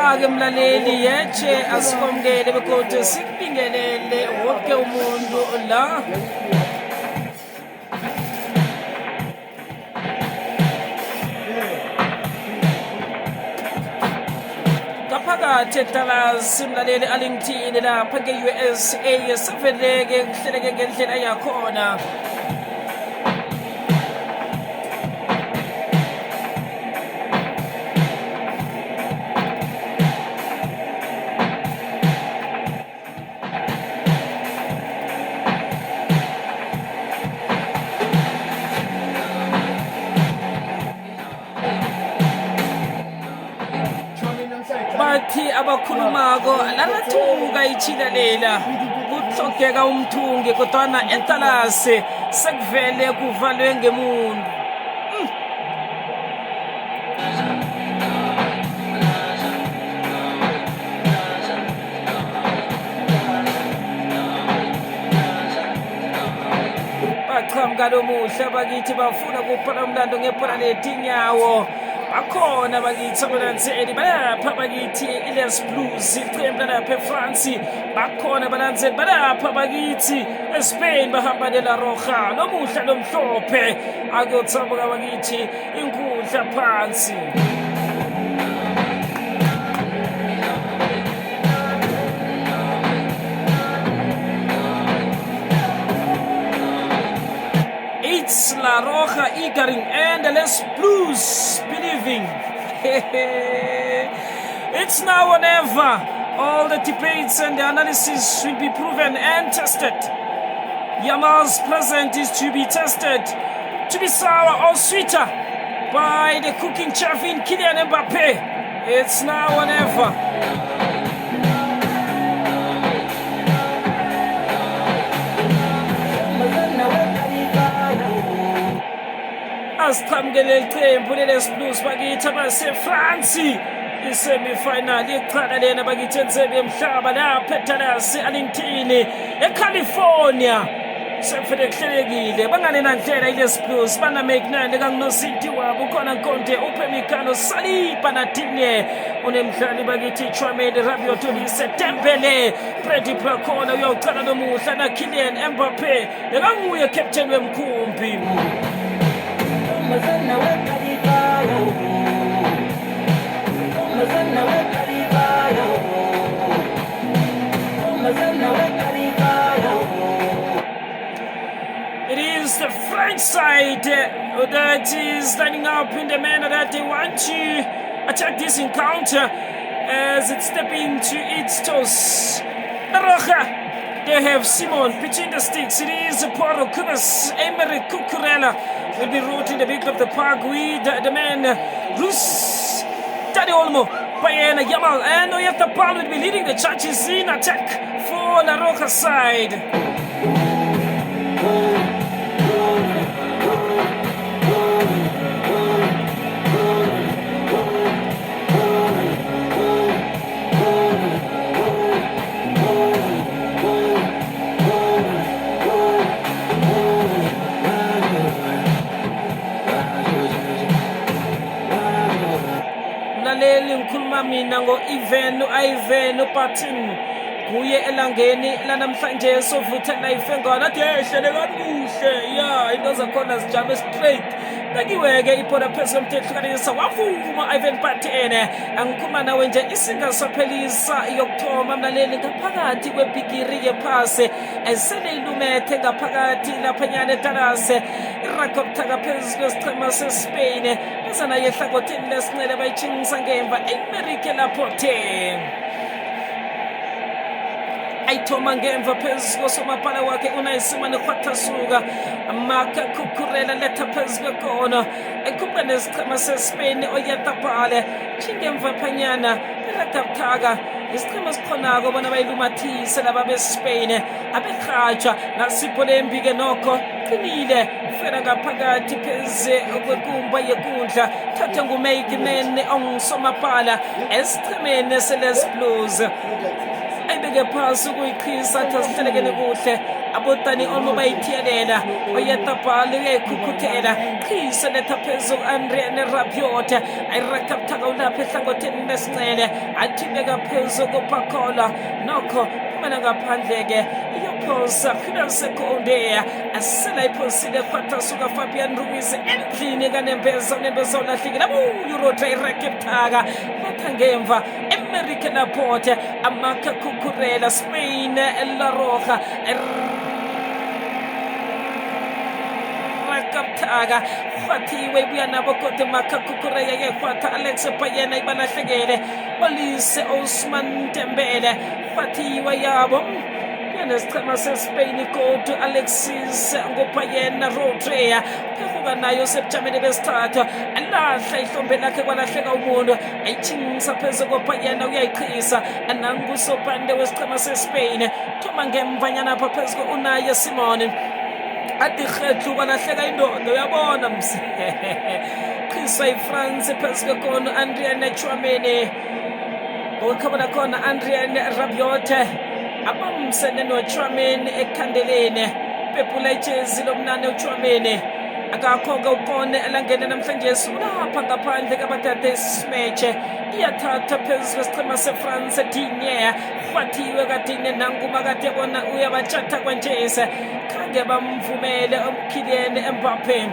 Ake mlaleli yeche asikwamukele begodwa sikubingelele wonke umuntu la ngaphakathi eDallas mlaleli Arlington lapha ke-USA siveleke kuhleleke ngendlela yakhona. Bathi abakhulumako lalathuka ichilalela kuhlogeka umthungi kodwana eDallas sekuvele kuvalwe ngemuntu. Baqhamuka lomuhle bakithi bafuna kuphala umlando ngebhola letinyawo. Bakhona bakithi abalandzeli balapha bakithi iLes Blues iqembu lalapha eFrance. Bakhona abalandzeli balapha bakithi eSpain bahamba neLa Roja lomuhle lomhlophe akuyotsabuka bakithi inkundla phansi. It's La Roja eagering and the Les Blues believing. It's now or never. All the debates and the analysis will be proven and tested. Yamal's present is to be tested, to be sour or sweeter by the cooking chef in Kylian Mbappe. It's now or never. Asiqhamukele iqembu leLes Blues bakithi abaseFrance isemifinal iqala lena bakithi enzebe emhlaba lapha eDallas Arlington eCalifornia. Sefike kuhlelekile bangane nandlela iLes Blues bana McNally kangunositi wabo khona Nkonde uPhemikano Saliba Nadine unemdlali bakithi Chouameni Rabiot Olise Dembele Freddy Brakhona uyocala lomuhla na Kylian Mbappe lekanguye captain wemkhumbi. It is the French side that is lining up in the manner that they want to attack this encounter as it steps into its toss. La Roja, they have Simon between the sticks. It is Poro Kubas, Emery Cucurella will be rooting the middle of the park with the man Rus Dani Olmo, Bayana Yamal, and Oyata Paul will be leading the charges in attack for La Roja side. Ngikhuluma mina ngo-Ivan Patin kuye elangeni lanamhlanje sovuthela ifengwana athi hlele kakuhle ya into zakhona zijame straight bekiweke ibhola phezu komthehlukanisa wavuma Ivan Patin. Angikhuluma nawe nje isingasaphelisa yokuthoma mlaleli ngaphakathi kwebhigiri yephasi esele ilumethe ngaphakathi laphanyana eDallas irakopthaka phezu kwesichema seSpain ezana yehlangothini lesinxele bayitshingisa ngemva eAmerica Laporte ayithoma ngemva phezu kosomapala wakhe unayisimane Khwathasuka Marca Cucurella letha phezu kwekona ekhupha nesichema seSpain Oyatapale chingemva phanyana erakopthaka isichema esikhonako bona bayilumathise laba beSpain abeRhaja nasipho lembike nokho qinile fela ngaphakathi pheze okwekumba yenkundla thatha nguMakeman ongusomapala esichemeni seLes Blues ayibeke phasi ukuyiqhisa athi asihlelekene kuhle abotani olmo bayithielela oyetapali uyayikhukuthela qhisa letha phezu Andrian Rabiot ayirakapthaka ulapha ehlangotheni lesincele athi beka phezu kophakola nokho phumela ngaphandle-ke iyophosa khina sekonde asela iphosile kwatasuka Fabian Ruiz endlini kanembeza ulahlekile Euro irakepthaka letha ngemva Emerick Laporte Amaka Cucurella Spain La Roja rakapthaka khwathiwe ibuya nabo kodwa Amaka Cucurella yekhwatha Alex Payena ibalahlekele Olise Osman Dembele khwathiwe yabo nesicema seSpain kodwa Alexis ngopayena Rodrea phezuka nayo sebujameni besithathu alahla ihlombe lakhe kwalahleka umuntu ayithingisa phezu kopayena uyayiqhisa anangusopande wesicema seSpain thoma ngemvanyana apha phezu Unai Simon athi khethu kwalahleka indoda uyabona msi qhisa iFrance phezu kona Andrian Tchouameni okhabona khona Andrian Rabiot abamsene noTchouameni ekhandeleni pephula ijezi lomnane uTchouameni akakho-ke upone elangene namhlanje ulapha ngaphandle kabathathe isimeche iyathatha phezu kwesicema seFrance Digne khwathiwe kaDigne nanguma kade bona uyabatshatha kwanjese khange bamvumele Kylian Mbappe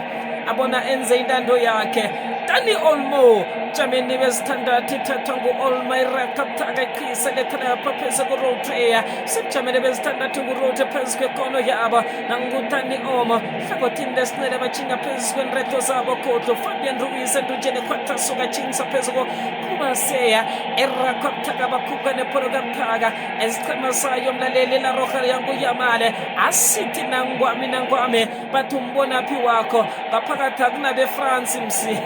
abona enze intando yakhe Dani Olmo Tchouameni besithandathu ithathwa ngu-Olmo irakapthaka iqhisa lethalapha phezu kuRodrea sebujameni besithandathu nguRote phezu kwekono yabo nangudani Olmo hlangothini lesinele batshinga phezu kwenreto zabo kodwa Fabian Ruiz endutsheni khwathasuka tshingisa phezu koKubaseya irakapthaka bakhupha nepolokapthaka ezicema sayo mlaleli La Roja yanguyamale asithi nangwami bathi umbonaphi wakho ngaphakathi akunabeFrance msi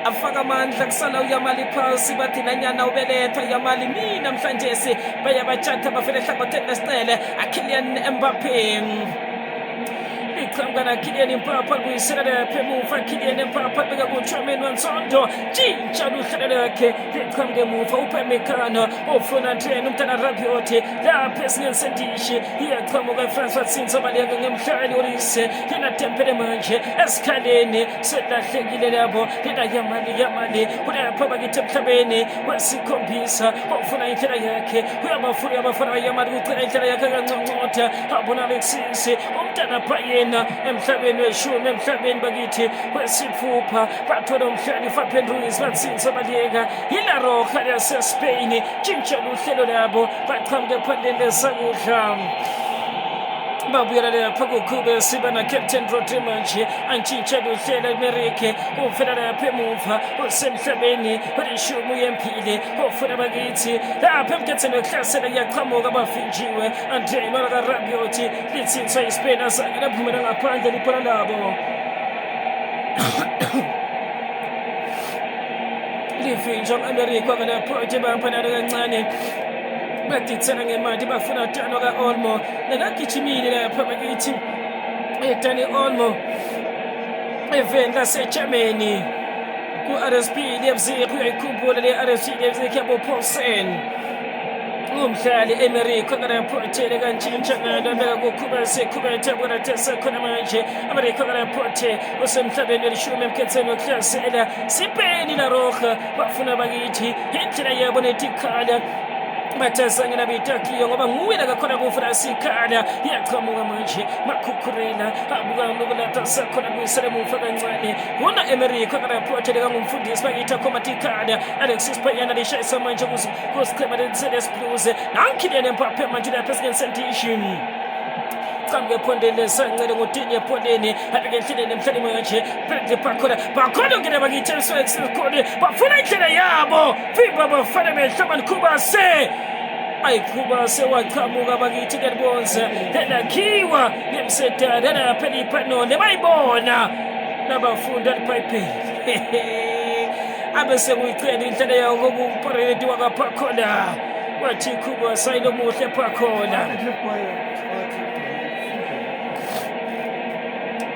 afaka amandla kusala uYamali phasi bathi nanyana ubeletha Yamali mina namhlanje bayabathatha bafela ehlangotheni lesicele Kylian Mbappe iqhamukana Kylian Mbappe kuyisela lapha emuva Kylian Mbappe beka kuTchouameni wansondo tshintsha uhlelo lakhe iqhamuke emuva uPamecano ofuna Andrian umntana Rabiot lapha esingensendishi iyaqhamuka iFrance watsinza baleka ngemhlali Olise yena tempele manje esikhaleni selahlekile labo lena Yamali kulapha bakithi emhlabeni wesikhombisa ofuna indlela yakhe uyabafuna Yamali kucela indlela yakhe kanconcotha abona Alexis umntana Payena emhlabeni weshumi emhlabeni bakithi wesithupha bathola umhlali Fabian Ruiz batsinza baleka iLa Roja yaseSpain tshintsha uhlelo labo baqhamuke phandle lesakudla babuyela lapha kukhube sibana Captain Rodri manje antshintsha uhlelo America ufela lapha emuva usemhlabeni olishumi uyempile ofuna bakithi lapha emkhathini wekuhlasela kuyaqhamuka bafinjiwe Andrian Rabiot litsintswa iSpain azange laphumela ngaphandle libhola labo livinjwa America kalapho bampanalo kancane baditsela ngemali bafuna Dani Olmo nakagijimile lapha bakithi Dani Olmo eveni laseGermany ku-RSB Leipzig uyayikhumbula le-RSB Leipzig yabo Paulsen umhlali America karaphothele kantshintsha ngalo beka kukhubethe kuratesa khona manje America karaphothele usemhlabeni welishumi emkhetheni wokuhlasela Spain La Roja bafuna bakithi indlela yabo netikhala bathasangena bitakiyo ngoba nguwina kakhona kufuna sikhala iyaqhamuka manje Makukurela abuka nokulatha sakhona kuyisele mufa kancane wona America karaphothele kangumfundisi bakithi akhomatikhala Alexis Payena lishayisa manje kusichema leSeles Blues nanKylian Mbappe manje lapha esingensendition qhamuke ephondeni sancele ngoDigne ephondeni abeke endleleni emhlabeni manje Bradley Bacola ngene bakithi esikhona bafuna indlela yabo fiba bafana behlobani Kubase ayikubase waqhamuka bakithi kelibonza lakhiwa ngemsedala lapha lipanole bayibona nabafundi alipayipeli abese kuyicela indlela yawo ngokumpareti wakaPacola wathi Kubase inomuhle Pacola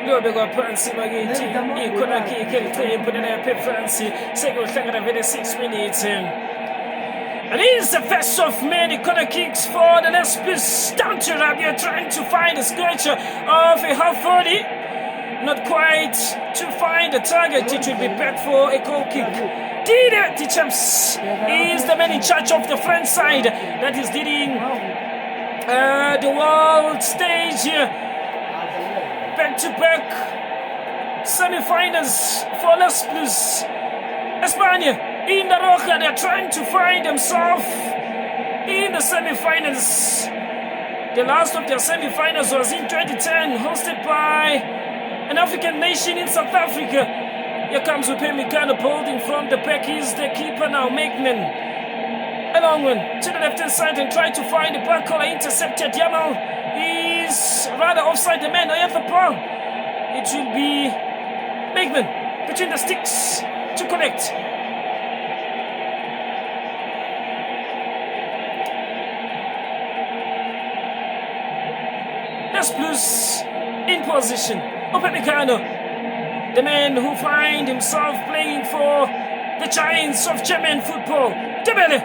lobekwa phansi bakithi ikhona kike liqembu lapha eFrance sekuhlangana vele 6 minutes It is the first of many corner kicks for the Lesbians. Down to Rabiot, trying to find a scratcher of a half 40. Not quite to find the target. It will be back for a goal kick. Didier Deschamps is the man in charge of the French side that is leading the world stage here. Back-to-back semi-finals for Les Blues. España in La Roja, they're trying to find themselves in the semi-finals. The last of their semi-finals was in 2010, hosted by an African nation in South Africa. Here comes Upamecano holding from the back. He's the keeper now, Maignan. A long one to the left-hand side and trying to find the back collar, intercepted. Yamal is rather offside the man. I have the ball. It will be Maignan between the sticks to connect. Les Blues in position. Upamecano, the man who finds himself playing for the giants of German football. Dembele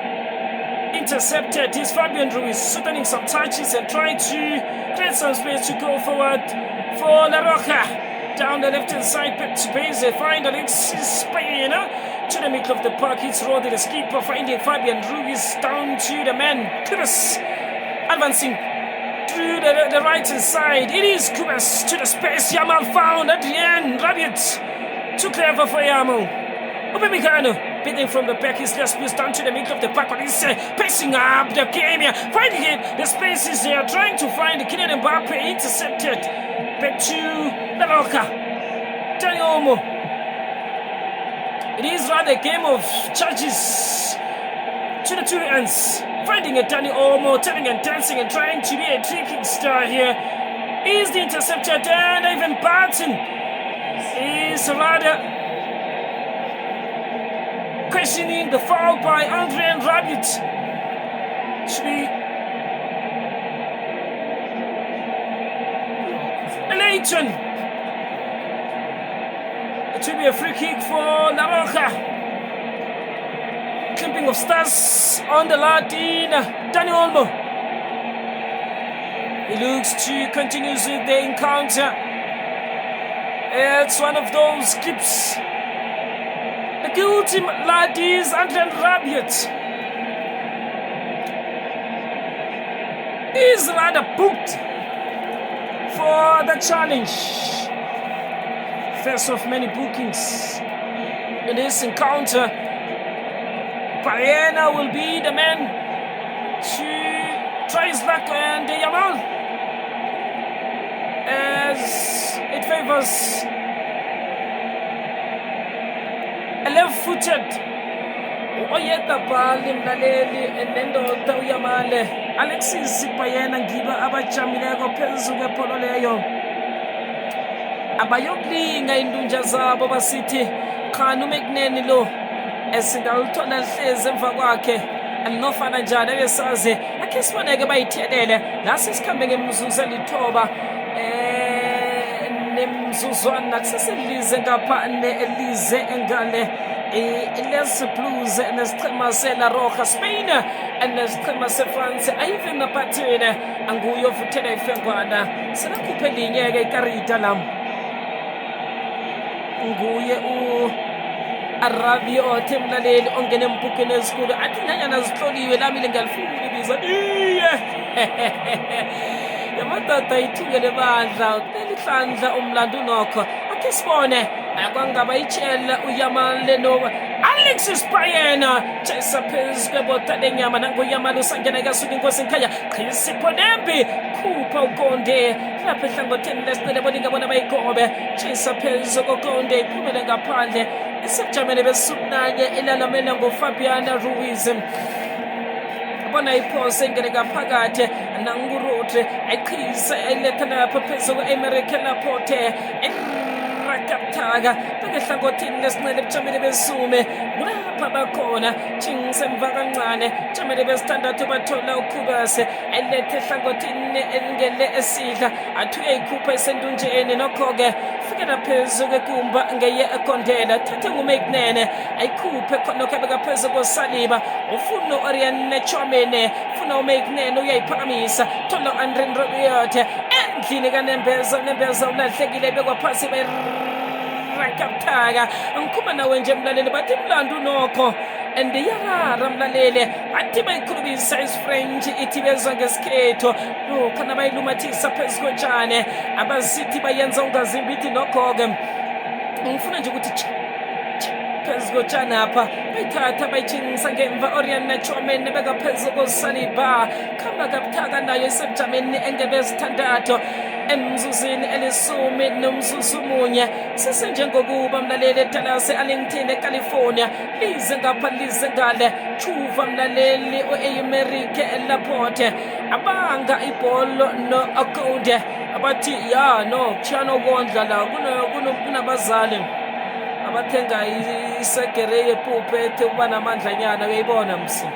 intercepted his Fabian Ruiz, soothing some touches and trying to create some space to go forward for La Roja. Down the left-hand side, back to base. They find Alexis Paena to the middle of the park. It's Rodri, the skipper, finding Fabian Ruiz down to the man. Kubas advancing through the right-hand side. It is Kubas to the space. Yamal found at the end. Rabiot too clever for Yamal. Upamecano beating from the back. His last piece down to the middle of the park. But he's pacing up the game here. Finding it. The space is there. Trying to find Kylian Mbappe. Intercepted. Back to La Roja. Dani Olmo. It is rather a game of charges to the two ends. Finding a Dani Olmo, turning and dancing and trying to be a tricking star here. Is the interceptor, and Ivan Barton is rather questioning the foul by Adrien Rabiot. Should be Leighton. It will be a free kick for La Roja. Clipping of stars on the Latin. Dani Olmo. He looks to continue with the encounter. It's one of those clips. The guilty lad is Adrien Rabiot. He's rather booked for the challenge. First of many bookings in this encounter. Paena will be the man to try his luck, and Yamal, as it favors a left-footed oyedwa bali mlaleli nendoda uYamale. Alexis Paena ngiba abajamileko phezu kwepolo leyo. Abayokulinga indunja zabo basithi khana uMaignan lo esingaluthola hlezi emva kwakhe anofana njani abesazi akhe siboneke bayithelele la sisikhambe ngemzuzu elithoba nemzuzwana kuseselize ngapha elize engale Les Blues nesichema se-La Roja Spain nesichema se-France ayive ngaphathini anguye ovuthela ifengwana selakhuphe linye-ke ikarita lam nguye Rabiot mlaleli ongena empukeni ezikhulu athi nanyana zihloliwe lamile ngalifuna ibiza yamadoda ithungele bandla kulelihlandla umlando nokho akhe sibone kwangaba itshela uYamal lenova Alexis Paena chesa phezu kwebota lenyama nangoYamal usangena kasuka inkosi nkhaya Qhisipho Dembi khupha ukonde lapha ehlangotheni lesicele boninga bona bayigobe chesa phezu kokonde iphumele ngaphandle isijamele besukunanye elalamela ngoFabian Ruiz. Bona iphose ingene ngaphakathi nanguRodri ayiqhisa eletha lapha phezu kwe-America Laporte rakapthaga behlangothini lesinqele bujamele besume kulapha bakhona chingisemva kancane bujamele besithandathu bathola ukhubase elethe ehlangothini elingele esidla athi uyayikhupha esendunjeni nokho-ke fikela phezu kwekumba ngeye ekondela thathe nguMaignan ayikhuphe khona ukabeka phezu kosaliba ufuna u-Oriana Tchouameni ufuna uMcNene uyayiphakamisa thola u-Andre Rabiot endlini kaNembeza ulahlekile ibekwa phasi rakapthaka ngikhuma nawe nje mlaleli bathi mlando nokho and yarara mlaleli athi bayikhulumisa isifrench ithi bezwa ngesikhetho khona bayilumathisa phezu kotshane abasithi bayenza ungazimbi ithi nokho-ke ngifuna nje ukuthi phezu kotshane apha bayithatha bayitshingisa ngemva Oriana Tchouameni beka phezu kosaliba khamba kabuthaka nayo isebujameni engebe zithandathu emzuzwini elisumi nomzuzu munye sisenjengokuba mlaleli eDallas e-Arlington eCalifornia lize ngapha lize ngale chuva mlaleli u-Aymeric Laporte abanga ibholo no-Akonde abathi kushiyana ukondla la kunabazali abathenga isegere yepuphu ethe ukuba namandlanyana uyayibona msi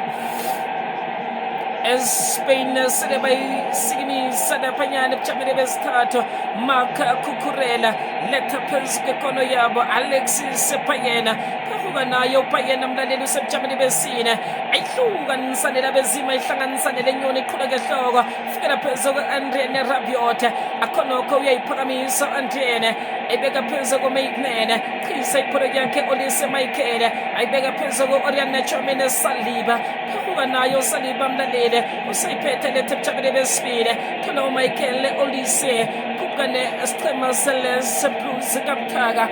eSpain sele bayisikimisa laphanyana ebujameni besithathu Marc Cucurella letha phezu kwekono yabo Alexis Payena phafuka nayo uPayena mlaleli usebujameni besine ayihlukanisane bezima ihlanganisane lenyoni iqhuleke ehloko fikela phezu ku-Andre Rabiot akhonokho uyayiphakamisa u-Andre ayibeka phezu kuMcNene chisa ipholo yakhe Olise Michael ayibeka phezu ku-Oriana Tchouameni Saliba phafuka nayo Saliba mlaleli usayiphethe letha ebujameni besibili thola uMichael Olise kukane Extrema Celeste Blues kabuthaka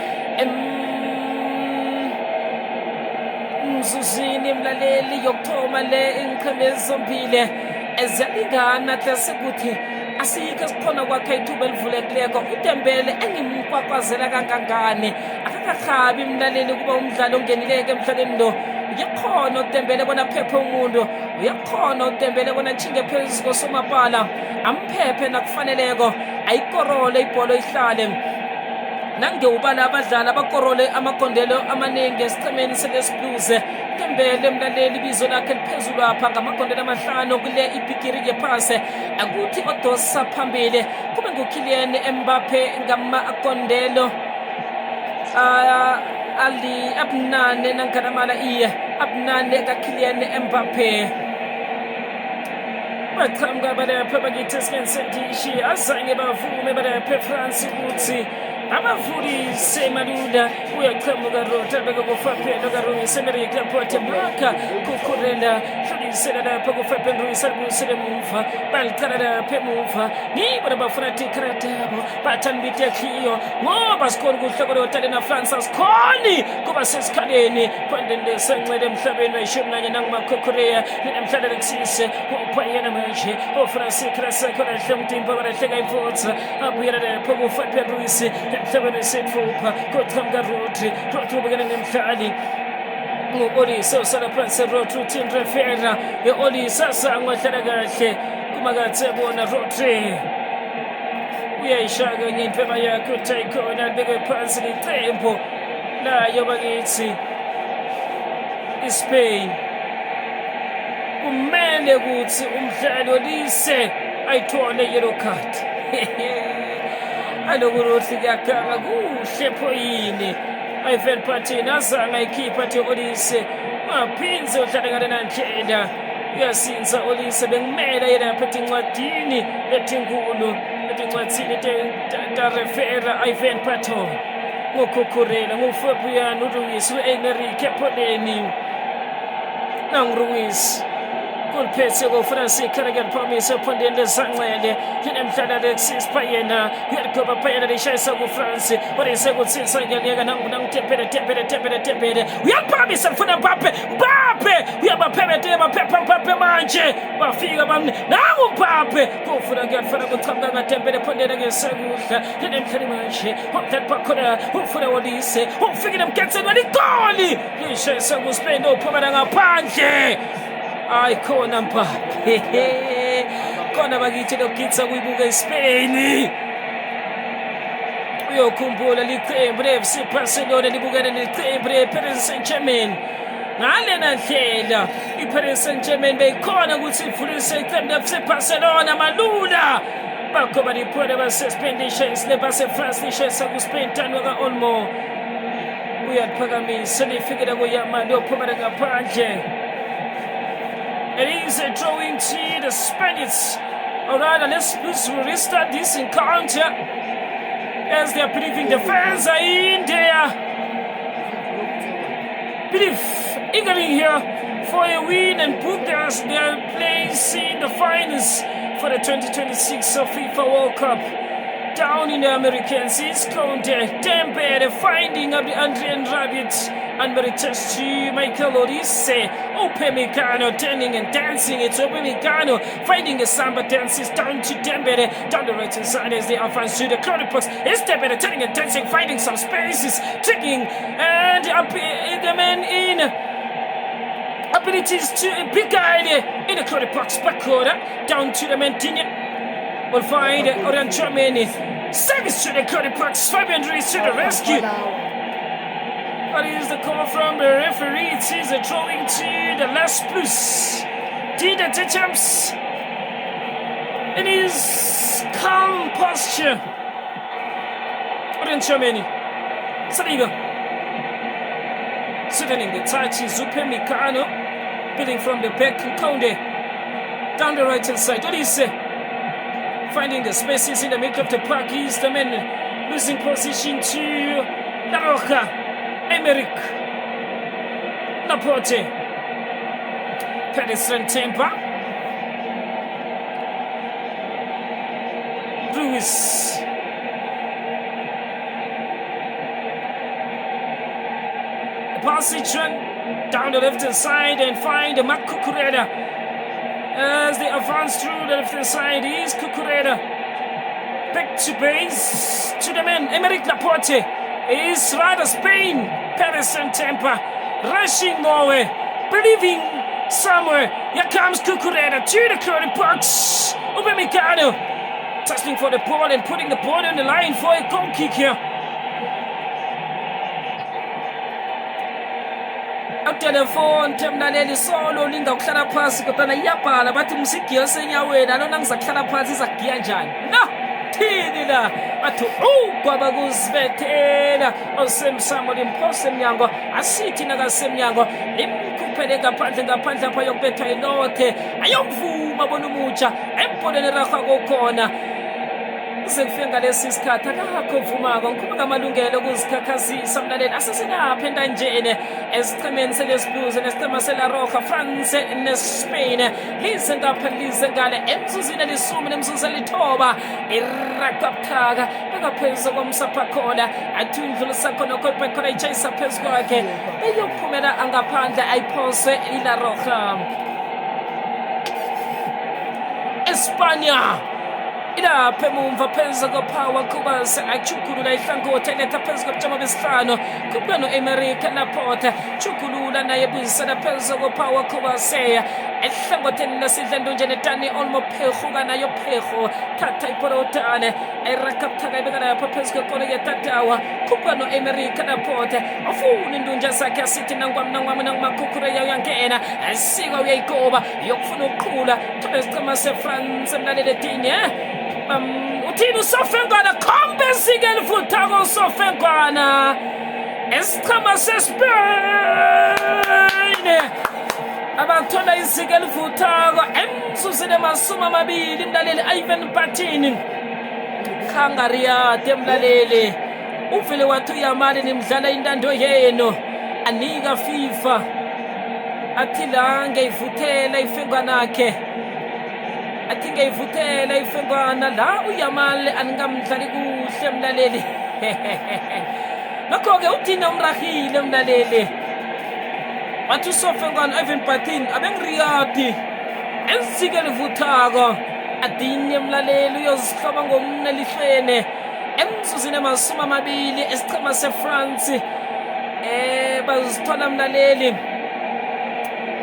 mzuzwini mlaleli yokuthoma le inqheme zombili eziyalingana sekuthi asikho sikhona kwakhe ithuba elivulekileko uDembele engimkwakwazela kangangani akakahabi mlaleli kuba umdlalo ongenileke emhlabeni lo uyakhona uDembele bona phephe umuntu uyakhona uDembele bona nchinge phezu kosomapala amphephe nakufaneleko ayikorole ibholo ihlale nangewubala abadlali abakorole amagondelo amaningi esichemeni seLesblues Dembele mlaleli ibizo lakhe liphezulu apha ngamagondelo amahlanu kule ibhigiri yephase akuthi odosa phambili kube nguKylian Mbappe ngamagondelo ali abunane nanganamala abunane kaKylian Mbappe baqhamuka balapha bakithi esikeni sendishi azange bavume balapha eFrance ukuthi abavulise malula uyaqhamuka rota beka kufapela kaRuiz Aymeric Laporte Marc Cucurella hlulisela lapha kuFabian Ruiz alibuyisele emuva baliqala lapha emuva ngibona bafuna tikharata yabo bathanibite khiyo ngoba sikhona ukuhloko lotalena France asikhoni kuba sesikhaleni phondele sencele emhlabeni wayishumi nanye nangumaCucurella nemhlala Alexis uPayena manje uFrance Krasako lahlomtimba balahleka imfutha abuyela lapha kuFabian Ruiz emhlabeni setfupha kothamba Rodri ubekene nemhlali Olise usala phansi Rodri team refera Olise asangwahlala kahle kumakathe bona Rodri uyayishaka ngendlela yakhe uTaikona libekwe phansi liqembu layo bakithi iSpain kumele ukuthi umdlali Olise ayithole yellow card alokuruthi kuyakanga kuhle phoyini Ivan Patin azange ayikhipha athi Olise maphinze udlalekane nandlela uyasinza Olise bengimela yena yaphethe incwadini lethenkulu lencwadzini refera Ivan Patin ngoCucurella nguFabian Ruiz u-Aymeric epholeni nanguRuiz kulphethe koFrance Karagel Promise ephondeni lezancele yinemhlala Alexis Payena uyaligoba Payena lishayisa kuFrance Olise kutsisa ngeliyeka nangutempele uyaphamisa lifuna Mbappe uyabaphephe manje bafika nangu Mbappe kufuna kuyafana kuchamuka ngatempele ephondeni ngesekudla yinemhlali manje umdlali bakhona ufuna Olise ufikile emgetseni waligoli lishayisa kuSpain uphumela ngaphandle ay khona Mbappe khona bakithi lokugitsa kuyibuka eSpain uyokhumbula liqembu leFC Barcelona libukene neqembu leParis Saint-Germain ngalena ndlela iParis Saint-Germain beyikhona ukuthi ivulise iqembu leFC Barcelona malula bakhoba liphole baseSpain lishayisa lebase France lishayisa kuSpain tanwa ka Olmo uyaphakamisa lifikela kuyamali ophumela ngaphandle. It is a drawing to the Spaniards. Alright, let's restart this encounter as they are believing the fans are in there. Believe eagerly here for a win and book their place in the finals for the 2026 FIFA World Cup. Down in the Americans, it's Conte, Dembele finding up the Adrian Rabiot and returns to Michael Olise. Upamecano turning and dancing. It's Upamecano finding a samba dances down to Dembele down the right hand side as they advance to the corner box. It's Dembele turning and dancing, finding some spaces, tricking and up the man in. Abilities to a big guy in the corner box, back corner down to the Mantinia. We'll find Orion Chouameni. Service to the corner box. Fabian Ruiz to the rescue. What is the call from the referee? It is a drawing to the last plus. Dida Deschamps. It is calm posture. Orion Chouameni. Saliba. Sitting the touch is Upamecano. Building from the back. Conde. Down the right hand side. What is it? Finding the spaces in the middle of the park is the man losing position to La Roca, Emerick, Laporte, Pedestrian Temper, Ruiz, the passage run down the left hand side and find the Marc Cucurella. As they advance through the left-hand side is Cucurella. Back to base to the man. Emerick Laporte is rather Spain. Paris and Tampa rushing Norway, believing somewhere. Here comes Cucurella to the corner box. Upamecano tussling for the ball and putting the ball on the line for a goal kick here. Telefone temnaleli solo linga ukuhlala phansi kodwa iyabhala bathi msigiya senyaweni alona ngizakuhlala phansi izagiya njani no thini la bathi kwaba kuzibethela osemsamo limphose emnyango asithi nakasemnyango limkhuphele ngaphandle apha yokubethwa ilothe ayokuvuma bona umutsha ebholeni raha kokhona sekufika ngalesi sikhathi akakho vumako ngikhuluma ngamalungelo okuzikhakhazisa mlaleli asesenapha entanjeni esichemeni selesiblues nesichema sela Roja France neSpain lize ngapha lize ngale emzuzini elisumi nemzuzu elithoba irakapthaka bengaphezu komsaphakhona athi undlulisa khona kodwa khona itshayisa phezu kwakhe beyophumela angaphandle ayiphose ila Roja. Espanya ilapha emumva phezu kophawa kuba se-achukulula ihlangothi eletha phezu kobujamo besihlanu kuba no-Emerick Laporte chukulula naye buyisela phezu kophawa kuba seya ehlangotheni lesidlendunjeni Dani Olmo phehuka nayo phehu thatha iporotane erakapthaka ibeka lapha phezu kwekolo yetatawa kuba no-Emerick Laporte afuna indunja zakhe asithi nangwami nangumakhukhura uyangena asika uyayikoba yokufuna ukuqhula thola isichema se-France emlalelethini uthini uSofengwana khombe esike elivuthako uSofengwana esichema seSpain abathola isike elivuthako emzuzini emasumi amabili mlaleli Ivan Batini Khangariyade mlaleli uvele wathi uyamali nimdlala intando yenu anika FIFA athi la ngeyivuthela ifengwana yakhe athi ngeyivuthela ifengwana la uyamali aningamdlali kuhle mlaleli lokho-ke uthina umrahile mlaleli wathi uSofengwana Ivan Batini abengiriyadi esike livuthako adinye mlaleli uyozihloba ngomne lihlwene emzuzini emasumi amabili esichema seFrance bazithola mlaleli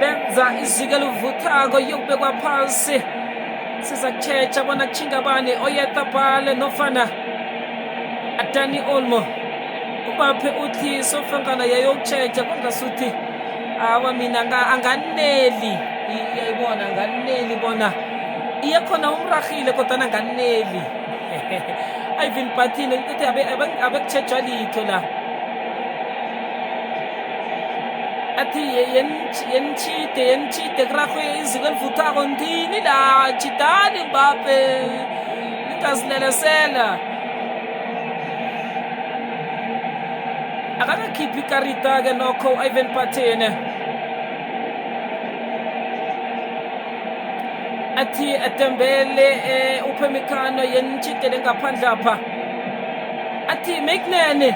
benza izike livuthako yokubekwa phansi siza kuchecha bona kuchinga bani oyeta pale nofana Dani Olmo ubaphe uthi Sofengwana yayokuchecha kwangasuthi awa mina anganeli iyayibona anganeli bona iyakhona umrahile kodwa anganeli Ivan Batini ukuthi abekuchejwa litho la athi yenchite krakwe izikel futa kontini la chitani Mbappe nikasilelesela akakakhiphi ikarita ke nokho Ivan Pathene athi atembele uphemikano yenchite ngaphandle apha athi Mekunene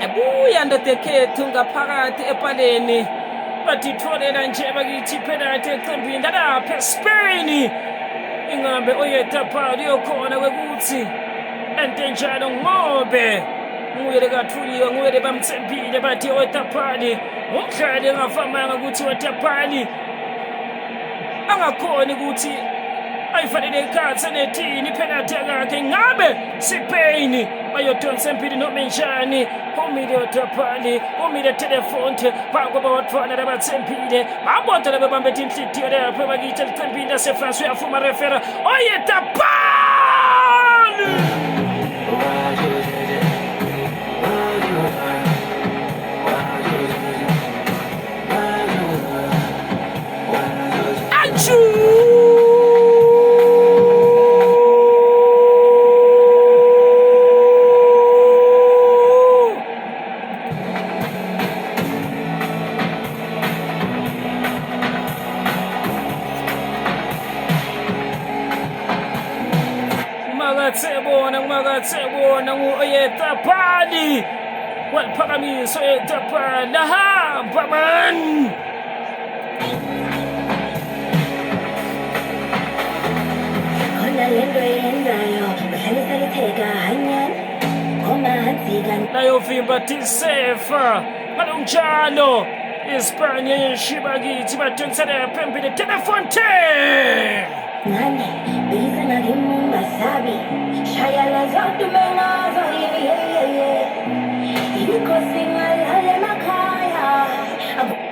ebuya ndodekhethu ngaphakathi epaleni batitholela nje bakithi penalty eqembini lapha eSpain ingambe oyetapali yokhona kwekuthi ente njalo ngobe nguyele kathunyiwe nguyele bamthembile bathi oyetapali umdlali engafamanga ukuthi oyetapali angakhoni ukuthi ayifanele ikhathe nethini penalty yakhe ngabe Spain bayodonsa empini noma njani umile oyetapali umile telefonte bakuba watfana labathembile babodwa lababambe inhliziyo lapha bakithi eqembini laseFrance uyafuma refera oyetapali Makatsebona ngu-oyetapali waliphakamisa oyetapali ahamba man layovimba tisefa ngalonjalo iSpanya yeshiba kithi badonsela phambili telefonte ngane biza ngakimungasabi shayala zonke mengazo inkosi ngalale emakhaya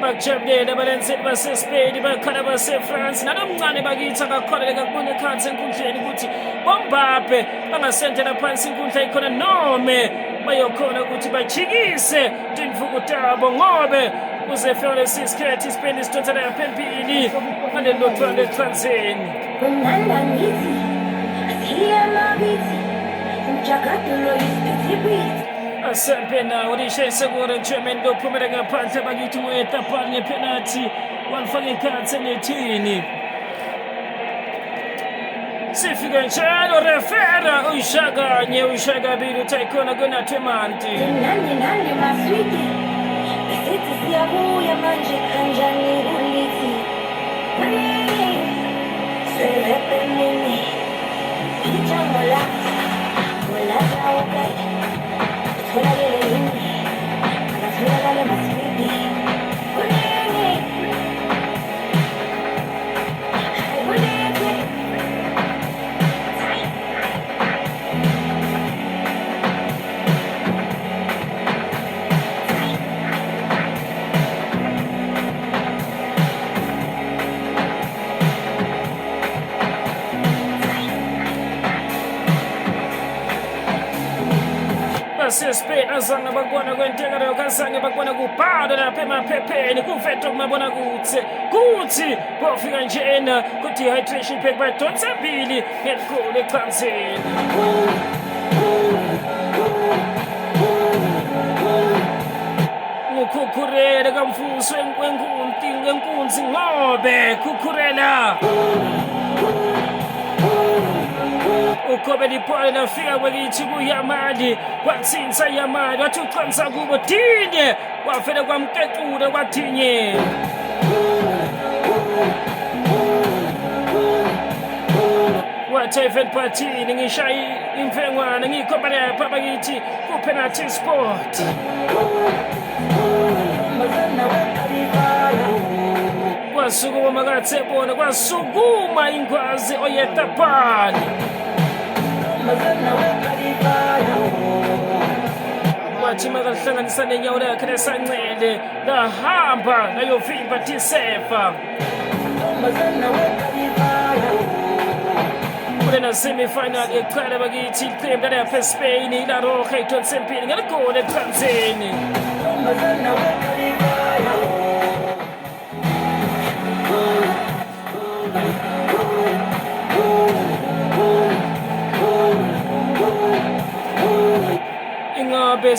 bajabulele abalenseli baseSpain bakhala baseFrance nanomncane bakithi akakholeleka kubona ikhansi enkundleni ukuthi boMbappe bangasentela phansi inkundla ikhona nome bayokhona ukuthi bajikise timvukutabo ngobe uzefika lesikhathi iSpain isithothela phambili ngalelo lothwana leTransini kunanda ngithi asiyama bithi umjakadulo isiphithi asempe nawo lishe sekure German lophumela ngaphandle bakithi ngoyetapali ngepenalty walifaka ikhatsi nethini sifika njalo refera uyishakanye uyishakabili uthayikhona kwenathemanti nandi maswiti besithi siyabuya manje kanjani ulithi swerepenini ijamola mola okay tholakele yini akatholakale maswiti kunini baseSpain azange bakubona kwentekelo kazange bakubona kubhala lapha emaphepheni kuvethwa kumabona kuthi bofika njena ku-dehydration pack badonsa mbili ngelikhulu echanseni ngukhukhure kamfuso wenkunzi ngobe khukhulela ukobe lipole lafika kwekithi kuYamali kwatsinsa Yamali wathi uqanisa kubo Dinye wafele kwamkecula kwaDinye wathi Ivan Pathene ngishayi imfengwana ngikhomba lapha bakithi kuPenalty Sport kwasukuma Makatsebona kwasukuma ingwazi oyetapali wathi makalihlanganisa nenyawo lakhe lesancele lahamba layovimba tisefa kule nasemifinal yeqala bakithi iqembu lalapha eSpain La Roja idonsa empini ngeligoli eTransini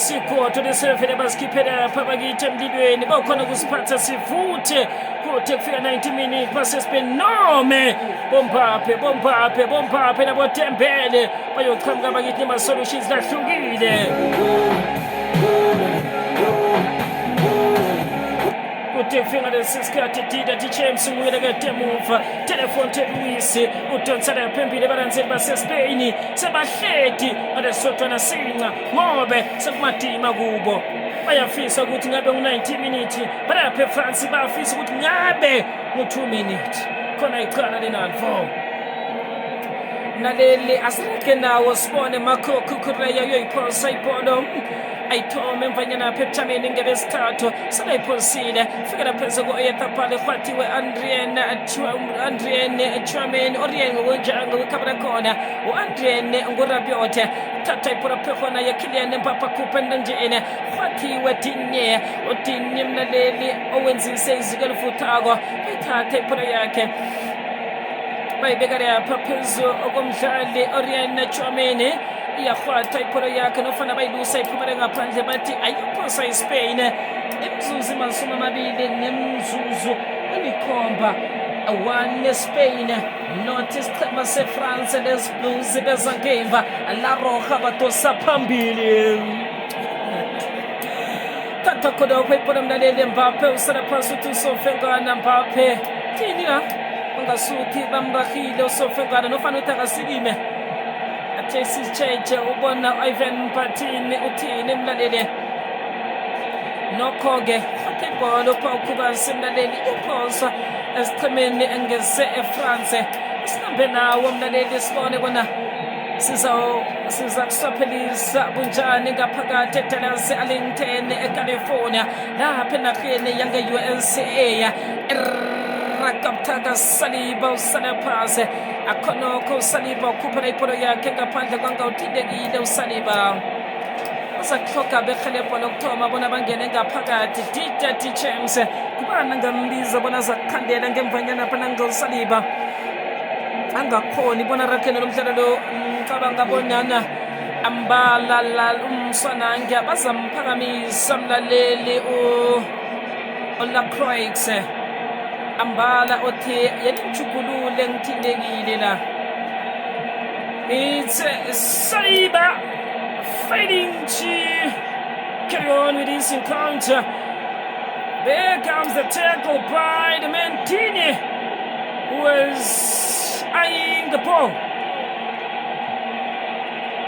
Sikoto lesefene basikhiphela lapha bakithi emlilweni bakhona kusiphatha sivuthe kude kufika 90 minutes basespin nome bompaphe nabotembele bayochamuka bakithi nema-solutions lahlukile kude kufika lesi sikhathi Dida James nguyele kemuva telefoni teLuisi udonsela phambili balandzeli basespain sebahledi ngalesisodwana sinca ngobe sekumadima kubo bayafisa ukuthi ngabe ngu-90 minutes balapha eFrance bayafisa ukuthi ngabe ngu-2 minutes khona icala linalvo naleli asireke nawo sibone Marco Cucurella uyoyiphosa ibhola ayithome emvanyana apha ebujameni ngebesithathu sekayiphosile fikela phezu ko-oyethapale ekhwathiwe Andrienne Chouameni Orien ngokukhabela khona u-Andrienne ngurabiothe thatha ibhola phehona yeKylian Mbappé kupenda njene khwathiwe Digne uDigne mlaleli owenzise iziko elifuthako bayithatha ibhola yakhe bayibeka lapha phezu okomdlali Orien Chouameni iyakhwatha ibhola yakhe nofana bayilusa iphumele ngaphandle bathi ayiphosa iSpain imizuzu emasumi amabili nemizuzu elikhomba 1 eSpain not isichema seFrance les Blues beza ngemva La Roja batosa phambili thatha khonokho ibhola mlaleli Mbappé usala phasi uthi uSofengana Mbappé thini ungasuthi bamrahile uSofengana nofana uthi akasikime Cheche ubona Ivan Mpatini uthini mlaleli nokho-ke khatha ibhola upawukhubasi mlaleli iphosa esichemeni engeze eFrance sihambe nawo mlaleli sibone bona siza kusaphelisa bunjani ngaphakathi eDallas Arlington eCalifornia lapha enarheni yange-USA Rakaptaka Saliba usala phasi akhonokho uSaliba ukhuphela ibhola yakhe ngaphandle kwangawuthindekile uSaliba usahloka behelebho lokuthoma bona bangene ngaphakathi Dida James kubana ngambiza bona zakukhandela ngemvanyana apha nangoSaliba angakhoni bona rakheni lomdlalo lo ngicabanga bonana ambalala umswanange bazamphakamisa mlaleli uLacroix ambala othi yenijugulule ngithindekile la it's Saliba fighting to carry on with this encounter. There comes the tackle by the man Digne who was eyeing the ball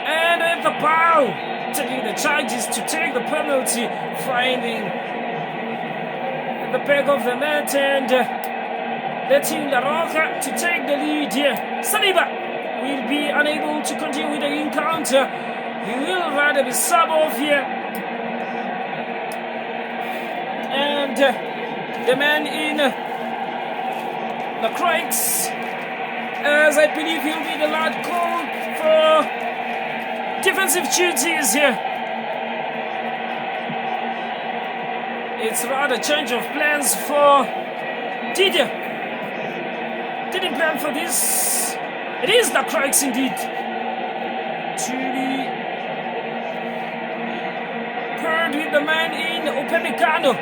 and with the foul taking the charges to take the penalty, finding the back of the net and letting La Roja to take the lead here. Saliba will be unable to continue with the encounter. He will rather be sub off here. And the man in the Craigs, as I believe he'll be the lad called for defensive duties here. It's rather change of plans for Didier. Didn't plan for this. It is the Craigs indeed. To be paired with the man in Upamecano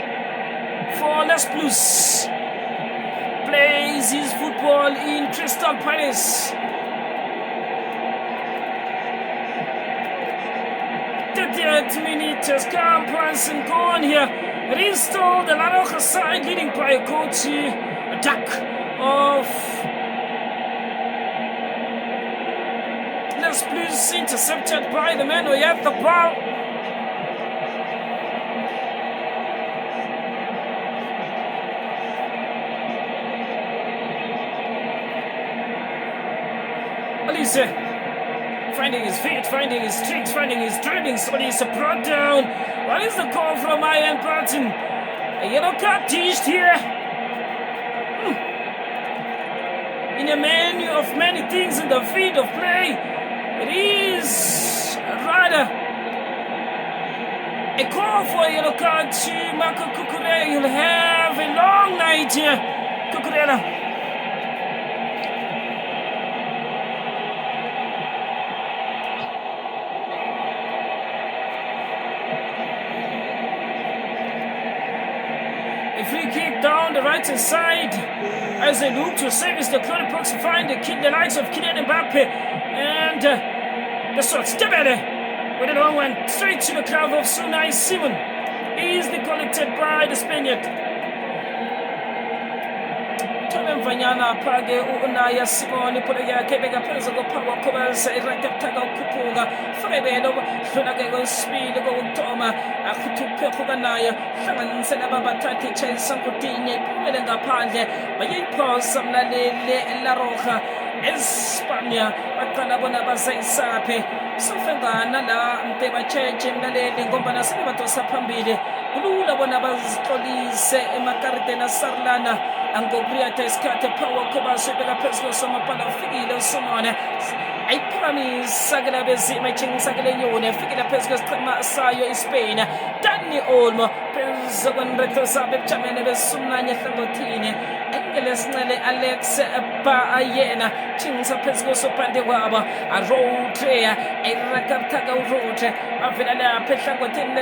for Les Blues. Plays his football in Crystal Palace. 38 minutes has come, Branson gone here. It is still the La Roja side leading by a coachy attack of Les Blues, intercepted by the man who had the ball. Alice finding his feet, finding his streaks, finding his dribblings. Alice brought down. What is the call from Ian Burton? A yellow card teased here. In a menu of many things in the field of play, it is rather a call for a yellow card to Marco Cucurella. He'll have a long night here, Cucurella. on the right hand side as they look to service the corner box to find the likes of Kylian Mbappe. And the shot, Dembele with a long one straight to the glove of Unai Simon. Easily collected by the Spaniard. Mvanyana page Unai Simon Pulega Kebega Pensago Power Covers Erectago Kupuga Frebelo Funago Speed go Toma Akutu Pepuganaya Shaman Senaba Batati Chen Sankutini Pumelenga Page Bayipo Samnale La Roja Espanya Atalabona Basai Sape Sofenga Nala Mpeba Cheche Mnale Ngombana Sabato Sapambide Lula Bonabas Police Macartena Sarlana Ango Briata Escate Power Cobas Bela Pesco Somapana Figilo Somone. I promise Sagrabesi matching Sagaleone, Figila Pesco Sayo in Spain. Danny Olmo, Pensagon Recto Sabe Chamene Sunanya Fagotini, Angeles Nale Alex Ayena, Chinsa Pesco Sopandewaba, a road tray, a Rakatago road, a Villa Peshagotin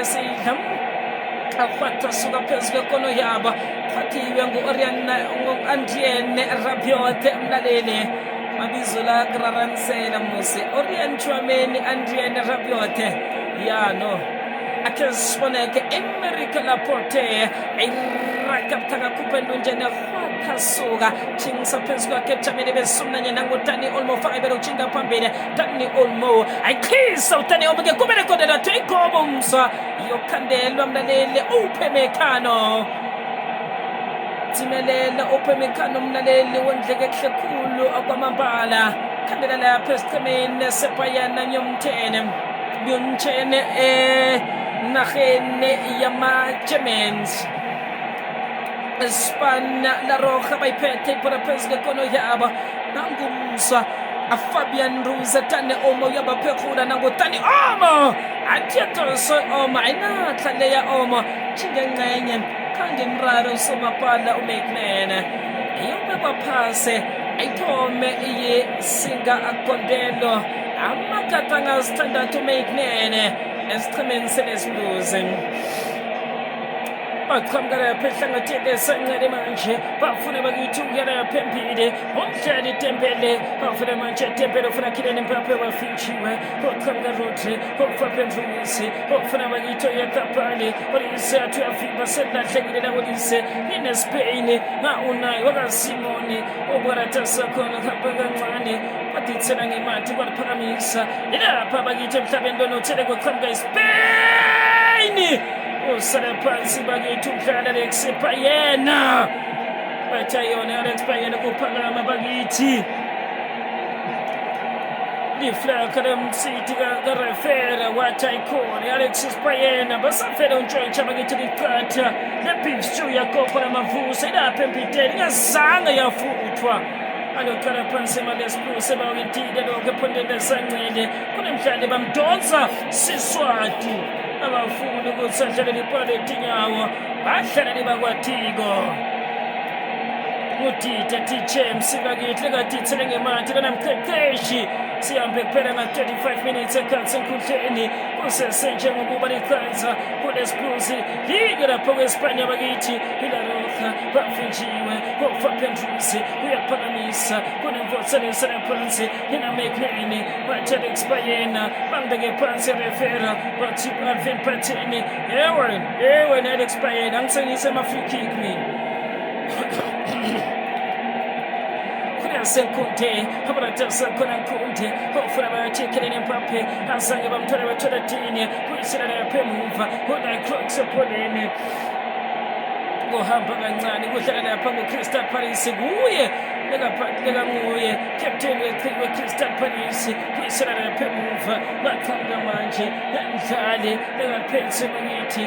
Akwata suga pesga kono yaba Fati wengu oriana Andiene Rabiote Mnalele Mabizula Graranse na Muse Orient Chuameni Andiene Rabiote Ya no Akesponeke America Laporte Rakaptaga Kupendunjene Kasuga Chingsa Pesga Kepchamene Besuna Nangutani Olmo Fibero Chinga Pambene Tani Olmo I kiss out Tani Omega Kumene Kodera Take Obumsa Yokandelo Mnalele Upe Mekano Timelela Upe Mekano Mnalele Wendege Kekulu Akwamambala Kandela La Pestamene Sepayana Nyumtene Yunchene Nahene Yama Jemens Espana La Roja by Pete por a pesca kono yaba Nangumsa a Fabian Ruza Tane Omo Yaba Pekura Nangotani Omo Atiato so Oma Ina Talea Omo Chingangayan Kangin Rado Somapala Umeknene Yaba Pase Aitome Ye Singa Akondelo Amakatanga standard to make nene Estremenseles losing Bakamgara Pesanga Tede Sangare Manche, Bafuna Bagitu Gara Pempide, Homtadi Tempele, Bafuna Manche Tempele for a Kidan and Papa Finchiwe, Bokanga Rote, Hofapen Ruisi, Hofuna Bagito Yatapani, or is said to have Fiba said that Legida would say, in Spain, Naunai, Oga Simone, Obarata Sakona Kapagamani, but it's an animati, what Paramisa, Papagito Tabendono Telego Kanga Spain. Sarapansi Bagitu Alex Payena Batayon Alex Payena Kupagama Bagiti Di Flacadam City Garafera Wataikon Alexis Payena Basafero Joy Chabagito di Plata Le Pipstu Yakopa Mavu Seda Pempite Sanga ya Futwa Allora pensiamo all'espulso Bagiti Deloga Ponde Sangue Kunemshade Bamdonza Siswati Abafundi kusajjala lipale tinyawo bahlala bakwatigo Mutite tiche msibagitlega titselenge manje kana mkhekeshi sihambe kuphela nga 35 minutes ekansenkundleni kusesenje ngokuba liqanza kulesiphuzi liga lapho kweSpanya bakithi ilaroha bafinjiwe ngofapendrusi uyaphakamisa kunemvotselisa nephansi inamekneni Alex Payena bangibeke phansi refera bathi Alvin Pathini yewen Alex Payena angisengise ama-free kick mina Senkunte, Habarata Kunte, Hofra Chicken Pape, Hansanga Bamtara Choratini, Pusina Pemuva, what I clocks upon any. Go Hampagani, with a Pamu Crystal Paris, Lega Muye, Captain with Crystal Paris, Pusina Pemuva, Matanga Manji, Zali, Lega Pensimiti,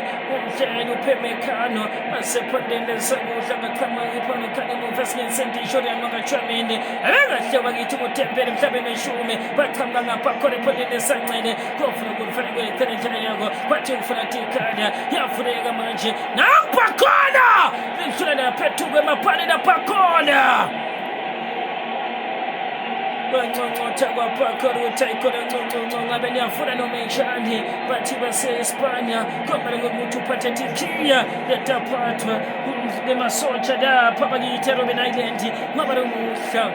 Jano Pemecano, Masepon the Samuel Kama Kanamu Vaskin Senti Shodan Magachamini, Lega Shavagi to Temple and Cabin Shumi, Bakanga Pakore put in the Sunday, go for the good for the Telejago, watching for the Tikada, Yafrega Manji, now Pakona! Then Petu Pakoda! Banconcotha kwaPacaruta ikhona ngabe niyafuna nomenshani bathi base-Espanya khona ngokuthi uphathetikiya yataphathwa lemasotsha lapha bakithi eRobben Island ngaba nomuhla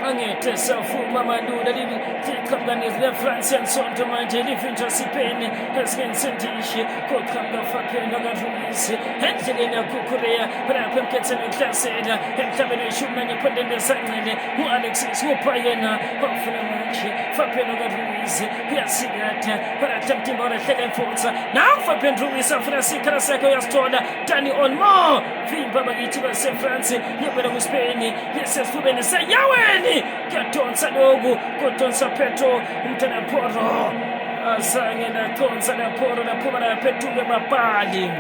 angethe safuma malula liqhamukanisi leFrance yansonto manje livinjwa sipeni esingensendishi koqhamuka faphena kaRuiz endleleni yakukhureya lapha emkhetheni wokuhlasela emhlabeni we-14 ephondeni lesancele u-Alexis ngupayena bafuna manje faphena kaRuiz uyasingatha baratha mtimba orahleka imfutsa naw faphena Ruiz afuna sikhala sakhe uyasithola Dani Olmo vimba bakithi baseFrance yebela kuSpain yesesifubeni senyaweni kuyadonsa lokhu kodonsa Petro umntana Porro azange nadonsa naPorro naphuma naphethuke babhali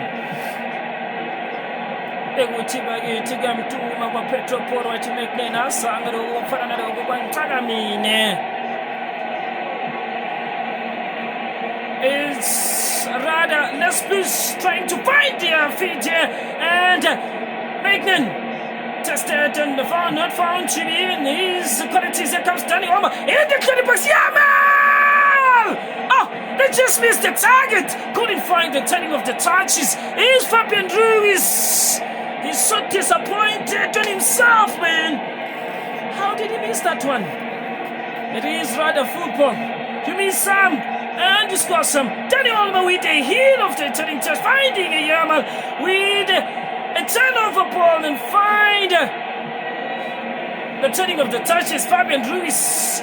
ekuthi bakithi kamtuma kwaPetro Porro wathi McLean azange lokhu kufana nalokhu kwangicakamine. It's rather Lesbos trying to find their feet here and McLean tested and found, not found to be in his qualities. Here comes Dani Olmo in the clear box. Yamal! Oh, they just missed the target. Couldn't find the turning of the touches. Here's Fabian Ruiz. He's so disappointed in himself, man. How did he miss that one? It is rather football. You miss some and you score some. Dani Olmo with a heel of the turning touch, finding a Yamal with a turnover ball and find the turning of the touches. Fabian Ruiz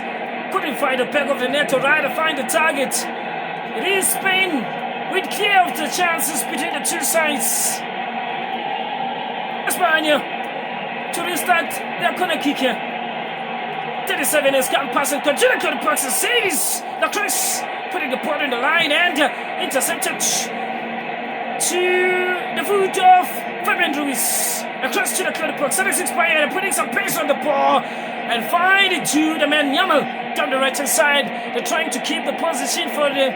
couldn't find the back of the net or rather find the target. It is Spain with clear of the chances between the two sides. Espanya to restart their corner kick here. 37 is got pass and continue to pass and saves the cross, putting the ball in the line and intercepted to the foot of Fabian Ruiz. Across to the clear box, 76 Bayern putting some pace on the ball and find it to the man Yamal down the right hand side. They're trying to keep the position for the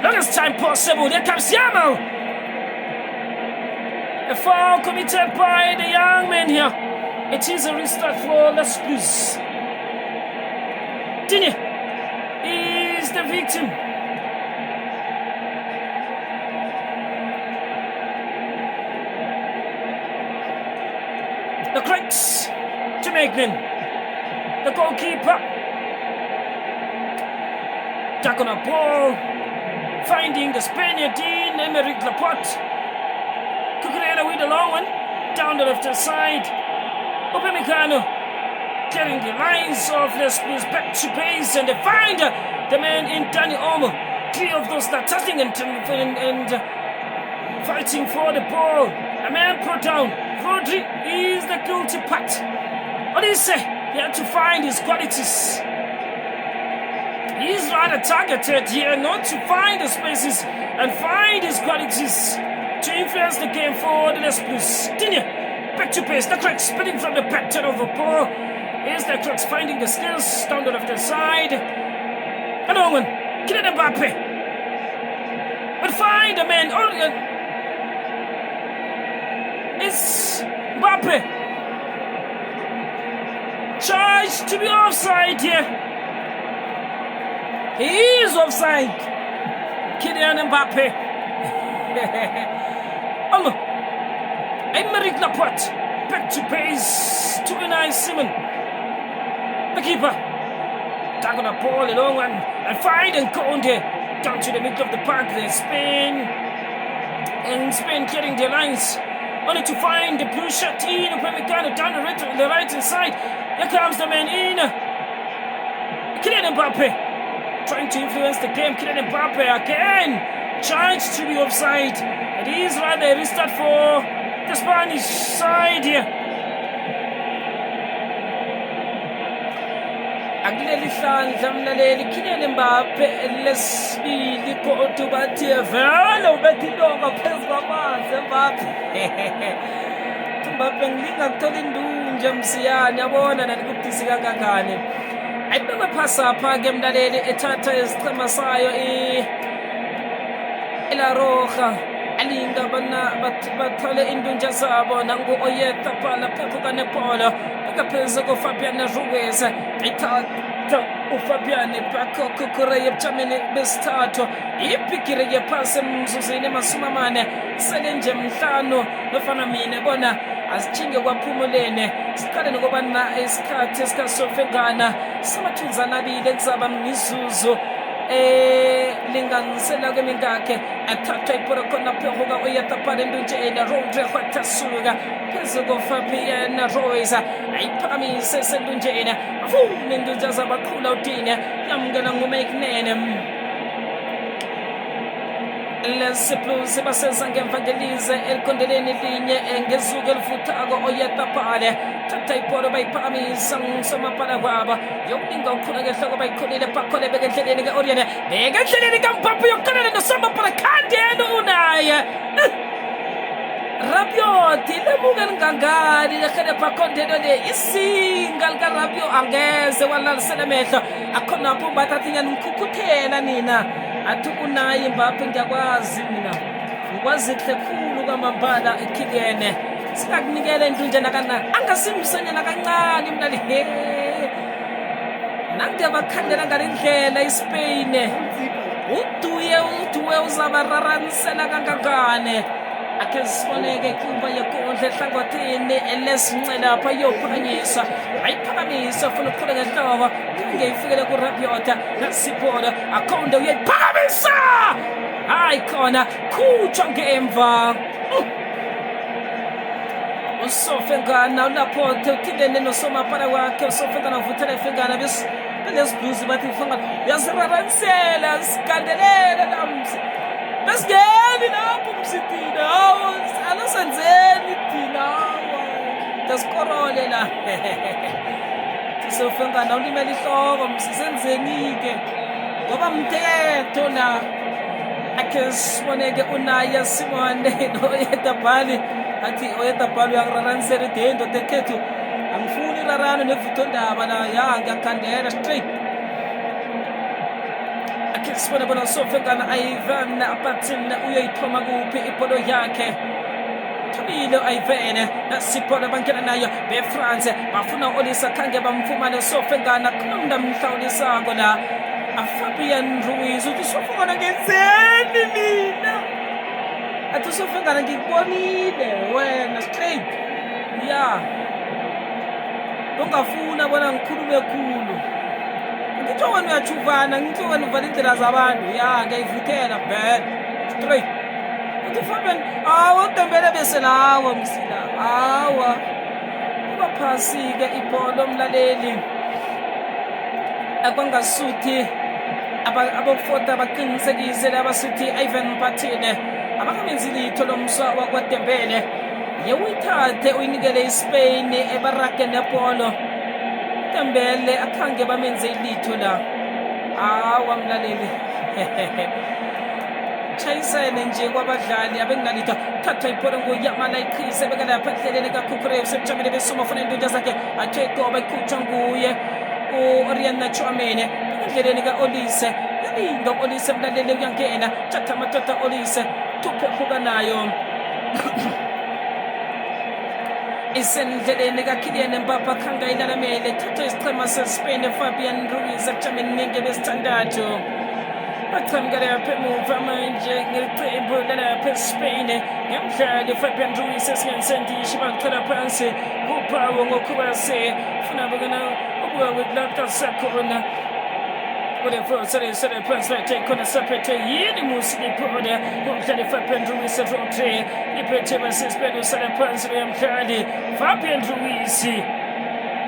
longest time possible. There comes Yamal. A foul committed by the young man here. It is a restart for Lesbos. Digne is the victim. The cracks to McLean. The goalkeeper. Jack on a ball. Finding the Spaniard in Aymeric Laporte. Cucurella with the long one. Down the left hand side. Upamecano clearing the lines of Lesbos back to base. And they find the man in Dani Olmo. Three of those that touching and fighting for the ball. A man brought down. Rodri is the guilty part. What do you say? He had to find his qualities. He's rather targeted here, not to find the spaces and find his qualities to influence the game for the Lesbos. Digne, back to base. The cracks spinning from the back turnover ball. Here's the cracks finding the skills down the left-hand side. And Owen, Kylian Mbappe. But find the man. It's Mbappe. Charged to be offside here. He is offside. Kylian Mbappe. Olmo. Aymeric Laporte. Back to base to Unai Simon. The keeper. Tag on the ball, a long one. And find and Conde. Down to the middle of the park. There's Spain. And Spain getting their lines. Only to find the blue shirt in Upamecano down the right hand side. Here comes the man in. Kylian Mbappe trying to influence the game. Kylian Mbappe again charged to be offside. It is rather a restart for the Spanish side here. Akuleli hlandla mlaleli Kylian Mbappe lesibili kodwa bathi vele ubethi intonga phezu kwamanzi Mbappe. Mbappe ngilinga kuthola indunje msiyane yabona nani kubudisi kangangani. Ayibekwe phasa apha ke mlaleli ethatha isichema sayo La Roja alinga bathole indunja zabo nangu oyeta phala phephuka nepolo ngaphezu koFabian Ruiz ithatha uFabian Bako Kukureye ebujameni besithathu ibhigire yephasi emzuzwini emasumamane sele nje mhlanu nofana mina bona asichinge kwaphumulene siqale nokubana isikhathi esikaSofengana samathunzana abili kuzaba mizuzu linganisela kwemingakhe athatha iporo khona phehuka uyataphala endunjeni Rodri Hwatasuka phezu koFabian Ruiz ayiphakamise sendunjeni afune indunja zabaqhula udine yamukela nguMakenene lesiplusi baseza ngemva ngelize elikondeleni linye ngezuku elifuthako oyetaphale thatha iporo bayiphakamisa ngusomapala kwabo yokuninga ukhula ngehloko bayikhulile bakhole beke endleleni ke-Oriene beke endleleni kaMbappe yokuqalela nosomapala khandi yena unaye Rabiot lemuka lingangani lehelebha khondelo le isinga likaRabiot angeze walalisela amehlo akhonapho umbathathi nyani mkhukhuthela nina athi unaye Mbappe ngiyakwazi mina ngikwazi kuhle khulu kwamambala eKilian sikakunikela indunjana kana angasimsanyana kancane mnali he nangiyabakhandela ngalendlela iSpain uduye uzabaranisela kangangane akhe siboneke kuba yekondla ehlangothini elesincela lapha yophakanyiswa ayiphakamisa funa ukukhula ngenhloko ngeyifikele kuRabiot nasiphola akhonde uyayiphakamisa hayi khona khutshwa ngemva uSofengana lapho uthindene nosomapala wakhe uSofengana uvuthela ifengana belesibhuzi bathi ifengana uyasiraranisela sikandelela namsi besingeni lapho msitina hawo alasenzeni thina tasikorole la uSofengana ulimela ihloko msisenzeni-ke ngoba mthetho la akhe siboneke unaye Simone noYedabhali athi oYedabhali uyangiraranisela idendo tekhethu angifuni irarano nevuthondaba la ya ngiyakhandela straight akhe sibone bona uSofengana Ivan abathina uyoyithoma kuphi ipolo yakhe thobile Ivan nasiphola bangena nayo beFrance bafuna Olisa khange bamfumane uSofengana khonda mhlawulisako la aFabian Ruiz uthi uSofengana ngenzeni mina athi uSofengana ngikubonile wena straight ya ungafuna bona ngikhulume khulu ngitho wena uyachuvana ngitho wena uvala indlela zabantu ya ngiyayivuthela bad straight uthi Fabian udembele bese lawa msila hawa kuba phasi-ke ibholo mlaleli akwangasuthi abofota baqinisekise labasuthi Ivan Mphathile abakamenzi litho lomswa wakwaDembele yewuyithathe uyinikele iSpain ebarage nebholo Dembele akhange bamenze ilitho la hawa mlaleli chayisene nje kwabadlali abenginalitho thatha ibholo nguyamala iqhise beka lapha endleleni kaKukureye sebujamele besuma funa indunja zakhe athe qoba ikhutshwa nguye uOriana Tchouameni endleleni ka-Olise yalinga Olise mlaleli uyangena thatha amadoda Olise tuphephuka nayo isendleleni kaKylian Mbappe akhanga ilalamele thatha isichema seSpain Fabian Ruiz ekujameni ningi besithandathu bachamka lapha emuva manje ngeqembu lalapha eSpain ngemdlali Fabian Ruiz esingensendishi balithola phansi kuphawu ngokhubase funa bokena ubuka sakhona Ule forse sere phansi khona saphethe yini musiliphoda umdlali Fabian Ruiz Rodri iphethe basesibelo sere phansi bemdlali Fabian Ruiz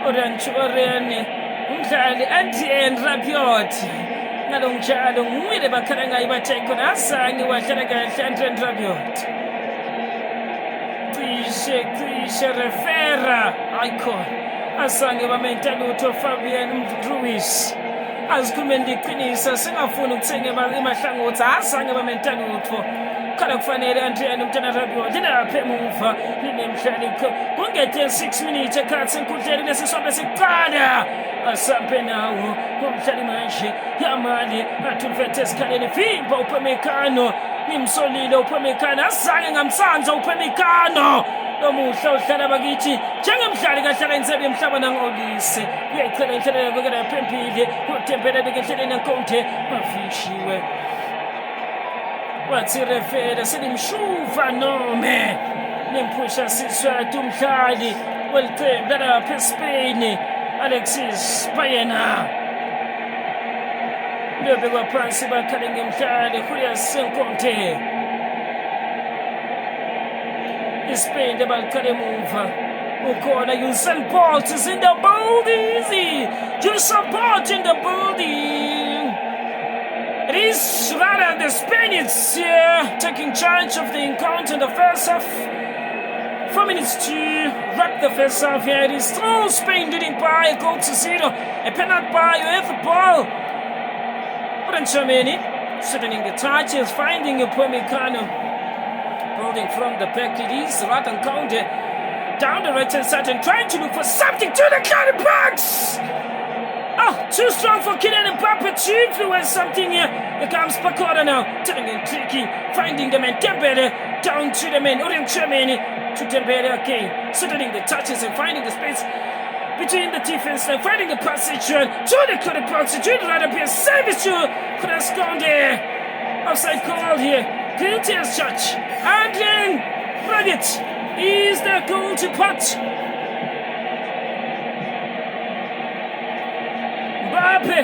Oriane umdlali Adrien Rabiot nalomdlalo ngwile bakhala ngayo bathe khona azange wadlala kahle Adrien Rabiot Trishe refera icon azange bamenta lutho Fabian Ruiz azikhulume ndiqinisa singafuni ukuthenga emahlangothi azange bamenta lutho khala kufanele Adrien umntana Rabiot lapha emuva linemdlali kungethe 6 minutes ekhathi enkundleni lesisombe siqala asambe nawo umdlali manje yamali athulvethe esikhaleni vimba uPamecano ngimsolile uPhemekano azange ngamsanza uPhemekano nomuhla uhlala bakithi njengemdlali kahlala insebe emhlaba nangolise uyayichela inhlelelo kwekela yaphempile utempelele ngenhleleni yankonde bafishiwe wathi refere selimshuva nome nimphusha siswati umdlali welicembu lalapha eSpain Alexis Bayena lobekwa phansi bakhale ngemdlali Julius Senkonte iSpain balikhale emuva ukhona Usain Bolt is in the building. Usain Bolt in the building. It is rather the Spaniards here taking charge of the encounter in the first half. 4 minutes to wrap the first half here. It is still Spain leading by a goal to 0. A penalty by you have the ball. But Germany sitting the touches, finding a Upamecano. Building from the back, it is Rathan Conde down the right hand side and trying to look for something to the counter box. Oh, too strong for Kylian Mbappe to influence something here. Here comes Pagoda now, turning and tricky, finding the man Dembele down to the man Orient Germany to Dembele again, settling the touches and finding the space between the defense and finding the passage to the counter box. It would rather be a service to Conde. Offside call here. Guilty as judge. Adrian Rabiot is the goal to pot. Mbappe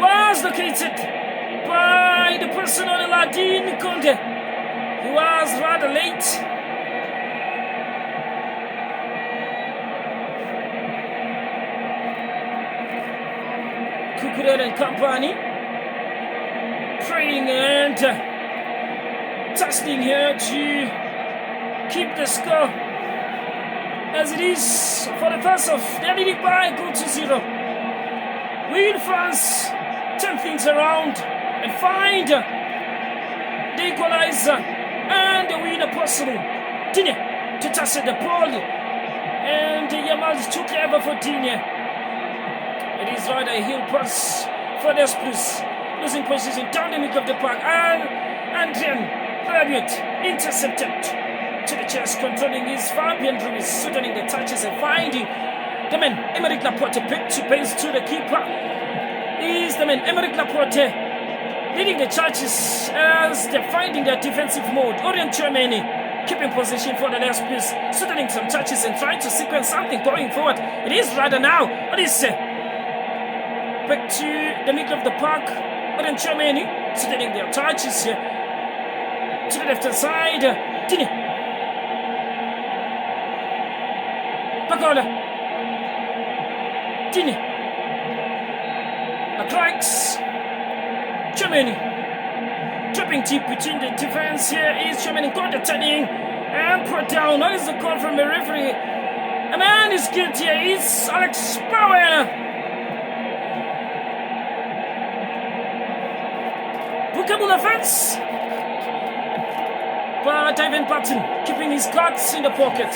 was located by the person on Ladin Conde. He was rather late. Cucurella and company praying and testing here to keep the score as it is for the first of they're leading by a goal to 0. Will France turn things around and find the equalizer and the winner possible? Digne to touch the ball and Yamal is too clever for Digne. It is rather a heel pass for Despres, losing position down the middle of the park and Adrian Rabiot intercepted to the chest, controlling his Fabian Ruiz, soothing the touches and finding the man Emerick Laporte back to base to the keeper. Is the man Emerick Laporte leading the charges as they're finding their defensive mode. Orient Germany keeping position for the last piece, soothing some touches and trying to sequence something going forward. It is rather now. What is back to the middle of the park. Orient Germany soothing their touches here. To the left hand side, Digne. Pagoda. Digne. Strikes. Germany. Dropping deep between the defense here is Germany. Got the turning and put down. What is the call from the referee? A man is guilty here. It's Alex Bauer. Bookable offense. But Ivan Button keeping his cards in the pocket.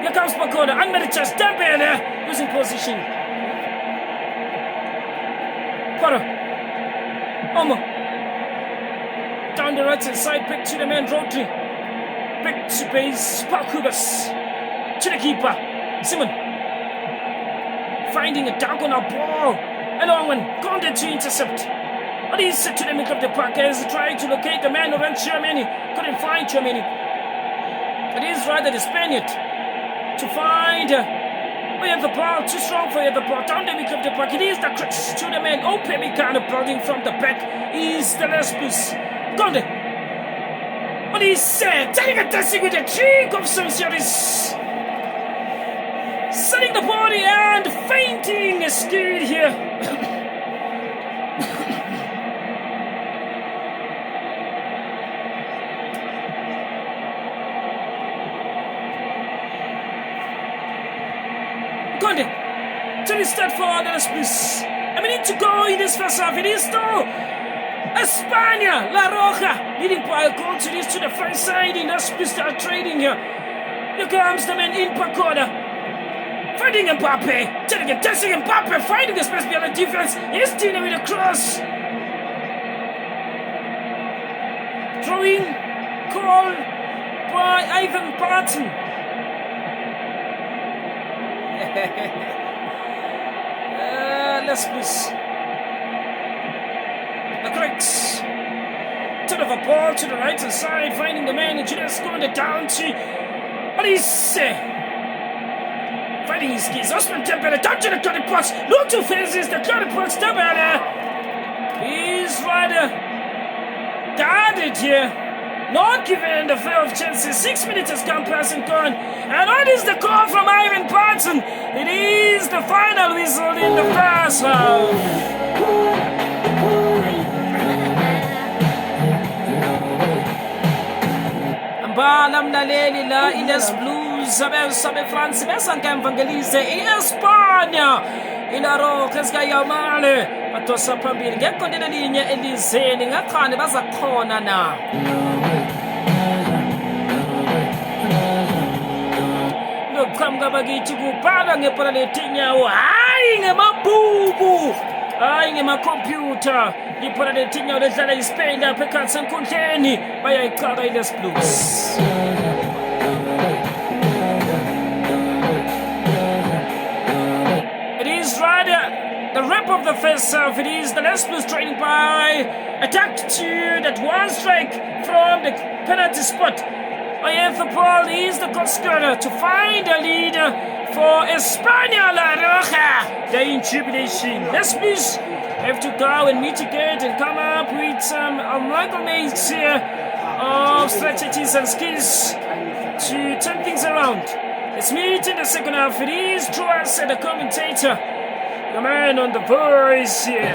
Here comes Pagoda, under the chest, Dembele losing position. Paro. Omo. Down the right hand side, back to the man Rodri. Back to base, Parkubas. To the keeper, Simon. Finding a diagonal ball. A long one, Conde to intercept. But he's set to the middle of the park as trying to locate the man around Germany. Couldn't find Germany. It is rather the Spaniard to find the ball. Too strong for the ball. Down the middle of the park. It is the crutch to the man. Upamecano building from the back. Is the Lesbos. Conde. What he said. Taking a dancing with a trick of some series. Setting the body and fainting is good here. Conde to the start for Lesbos. And we need to go in this first half. It is still España, La Roja, leading by a goal to this to the front side. In Lesbos they are trading here. Here comes the man in Pagoda. Finding Mbappe. Telling him, testing Mbappe. Finding the space behind the defense. He's dealing with a cross. Throwing call by Ivan Barton. Lesbos. The Greeks. Turn of a ball to the right hand side, finding the man, and just going it down to Alice. Fighting his skis. Osman Dembele down to the cutting box. No two phases. The cutting box. Dembele. He's rather guarded here. Not given the fair of chances. 6 minutes has come past and gone. And what is the call from Ivan Barton? It is the final whistle in the first half. Mbala mlaleli la iLes Blues abe France besa ngemva ngelize iEspanya ilaroka esikayamale badosa phambili ngeqondene linye elizeni ngakhani bazakhona na. Lokuqhamuka bakithi kubhalwa ngebhola letinyawo, hayi ngemabhuku, hayi ngemakhompyutha. Ibhola letinyawo ledlala iSpain lapha ekhathi senkundleni bayayiqala iLes Blues. It is rather the rep of the first half. It is the Les Blues trailing by attitude at one strike from the penalty spot. Oyefa Paul is the goal scorer to find a leader for Espanya La Roja. They're in jubilation. Les Blues have to go and mitigate and come up with some amalgamates here of strategies and skills to turn things around. Let's meet in the second half. It is Troas, the commentator, the man on the voice here.